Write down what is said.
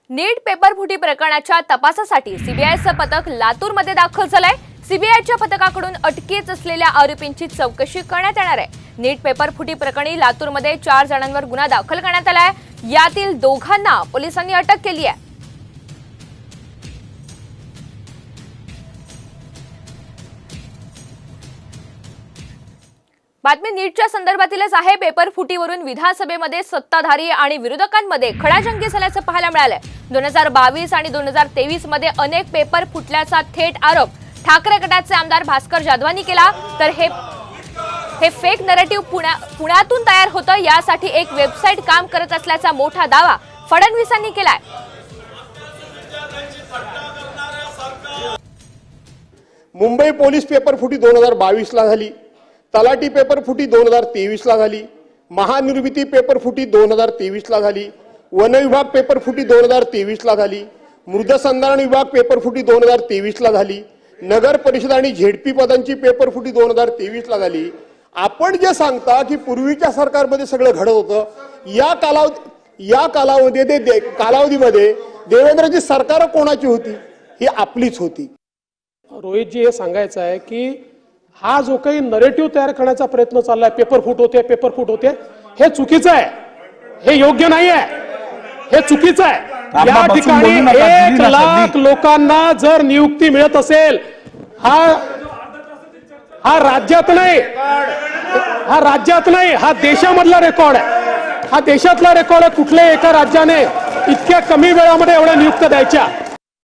नीट paper फुटी प्रकरणाच्या तपासासाठी सीबीआयचं पथक लातूरमध्ये दाखल झालंय। सीबीआयच्या पथकाकडून अटकेत असलेल्या आरोपींची चौकशी करण्यात येणार आहे। नीट पेपर फुटी प्रकरणी लातूरमध्ये 4 जणांवर गुन्हा दाखल करण्यात आलाय। यातील दोघांना पोलिसांनी अटक केली आहे। बातमी नीटच्या संदर्भातीलच आहे। पेपर फुटीवरून विधानसभेमध्ये सत्ताधारी आणि विरोधकांमध्ये खडाजंगी झाल्याचं पाहायला मिळालंय। 2022 आणि 2023 मध्ये अनेक पेपर फुटल्याचा थेट आरोप ठाकरे गटाचे आमदार भास्कर जाधवांनी केला। तर हे फेक नरेटिव्ह पुण्यातून तयार होतं, यासाठी एक वेबसाईट काम करत असल्याचा मोठा दावा फडणवीसांनी केलाय। मुंबई पोलीस पेपर फुटी 2022 ला झाली, तलाठी पेपर फुटी 2023 ला झाली, महानिर्मिती पेपर फुटी 2023 ला झाली, वन विभाग पेपर फुटी 2023 ला झाली, मृदसंधारण विभाग पेपर फुटी 2023 ला झाली, नगर परिषद आणि झेडपी पदांची पेपर फुटी 2023 ला झाली। आपण जे सांगता की पूर्वीच्या सरकारमध्ये सगळं घडत होतं, या कालावधीमध्ये देवेंद्रची सरकार कोणाची होती? ही आपलीच होती। रोहितजी, हे सांगायचं आहे की हा जो काही नरेटिव्ह तयार करण्याचा प्रयत्न चाललाय, पेपर फुट होते, हे चुकीचं आहे, हे योग्य नाही आहे, हे चुकीचं आहे। या ठिकाणी 1 लाख लोकांना जर नियुक्ती मिळत असेल, हा राज्यात नाही, हा देशामधला रेकॉर्ड आहे, हा देशातला रेकॉर्ड आहे। कुठल्याही एका राज्याने इतक्या कमी वेळामध्ये एवढ्या नियुक्त्या द्यायच्या